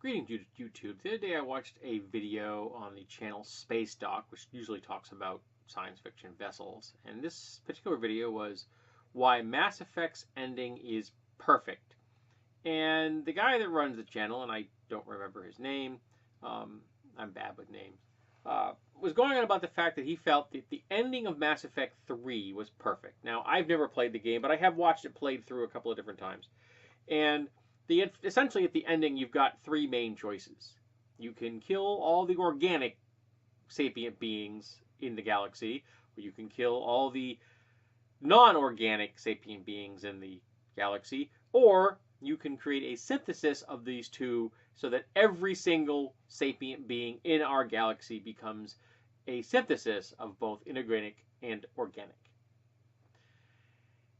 Greetings, YouTube. The other day I watched a video on the channel Space Doc, which usually talks about science fiction vessels. And this particular video was why Mass Effect's ending is perfect. And the guy that runs the channel, and I don't remember his name, I'm bad with names, was going on about the fact that he felt that the ending of Mass Effect 3 was perfect. Now, I've never played the game, but I have watched it played through a couple of different times. And essentially at the ending, you've got three main choices. You can kill all the organic sapient beings in the galaxy, or you can kill all the non-organic sapient beings in the galaxy, or you can create a synthesis of these two so that every single sapient being in our galaxy becomes a synthesis of both inorganic and organic.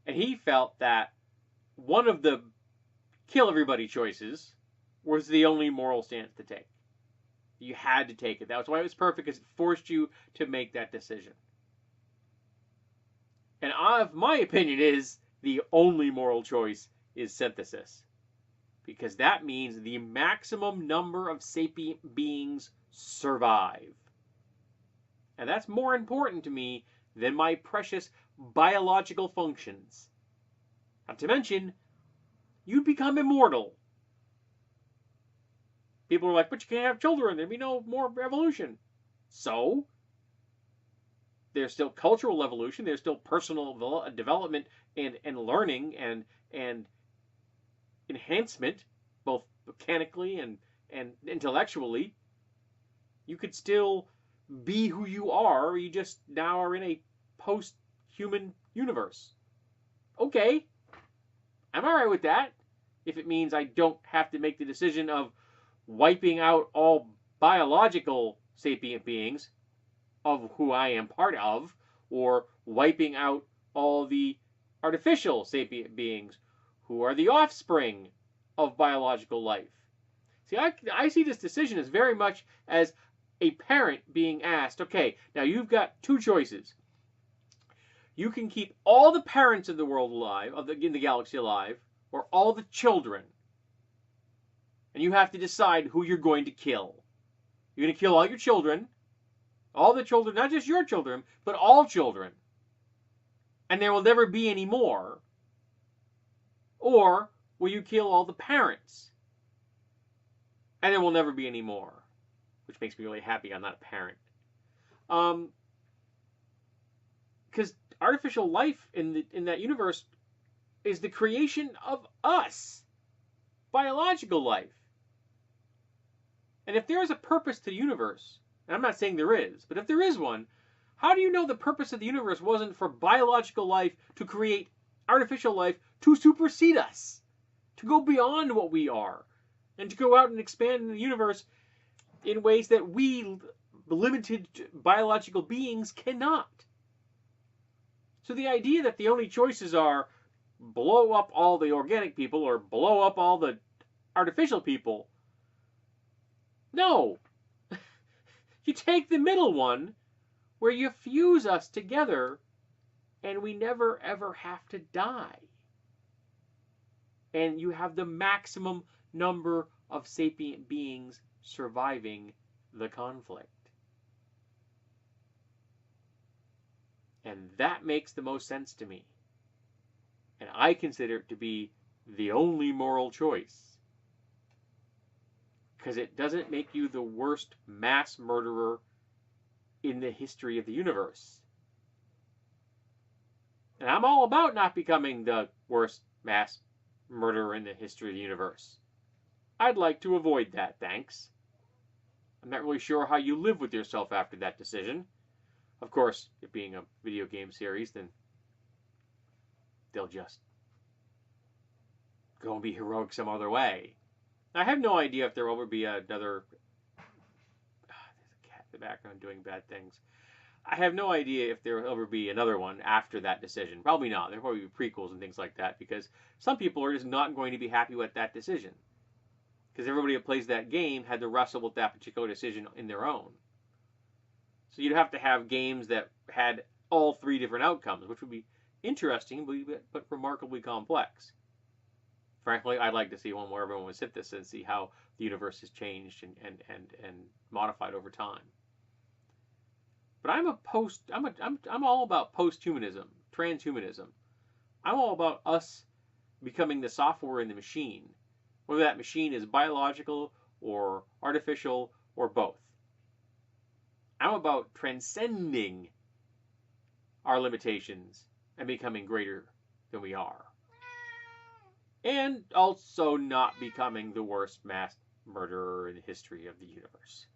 And he felt that one of the kill everybody choices was the only moral stance to take. You had to take it. That's why it was perfect, because it forced you to make that decision. And my opinion is the only moral choice is synthesis, because that means the maximum number of sapient beings survive. And that's more important to me than my precious biological functions. Not to mention, you'd become immortal. People are like, but you can't have children. There'd be no more evolution. So, there's still cultural evolution. There's still personal development and learning and enhancement, both mechanically and intellectually. You could still be who you are. You just now are in a post-human universe. Okay. I'm all right with that, if it means I don't have to make the decision of wiping out all biological sapient beings of who I am part of, or wiping out all the artificial sapient beings who are the offspring of biological life. See, I see this decision as very much as a parent being asked, okay, now you've got two choices. You can keep all the parents in the world alive, in the galaxy alive, or all the children. And you have to decide who you're going to kill. You're going to kill all your children, all the children, not just your children, but all children. And there will never be any more. Or will you kill all the parents? And there will never be any more. Which makes me really happy I'm not a parent. Because artificial life in that universe is the creation of us. Biological life. And if there is a purpose to the universe, and I'm not saying there is, but if there is one, how do you know the purpose of the universe wasn't for biological life to create artificial life to supersede us? To go beyond what we are. And to go out and expand in the universe in ways that we, limited biological beings, cannot. So the idea that the only choices are blow up all the organic people or blow up all the artificial people, no. You take the middle one where you fuse us together and we never ever have to die. And you have the maximum number of sapient beings surviving the conflict. And that makes the most sense to me. And I consider it to be the only moral choice. Because it doesn't make you the worst mass murderer in the history of the universe. And I'm all about not becoming the worst mass murderer in the history of the universe. I'd like to avoid that, thanks. I'm not really sure how you live with yourself after that decision. Of course, it being a video game series, then they'll just go and be heroic some other way. I have no idea if there will ever be another... there's a cat in the background doing bad things. I have no idea if there will ever be another one after that decision. Probably not. There will probably be prequels and things like that, because some people are just not going to be happy with that decision. Because everybody that plays that game had to wrestle with that particular decision in their own. So you'd have to have games that had all three different outcomes, which would be interesting, but remarkably complex. Frankly, I'd like to see one where everyone would sit this and see how the universe has changed and modified over time. But I'm all about post-humanism, transhumanism. I'm all about us becoming the software in the machine, whether that machine is biological or artificial or both. I'm about transcending our limitations and becoming greater than we are. And also not becoming the worst mass murderer in the history of the universe.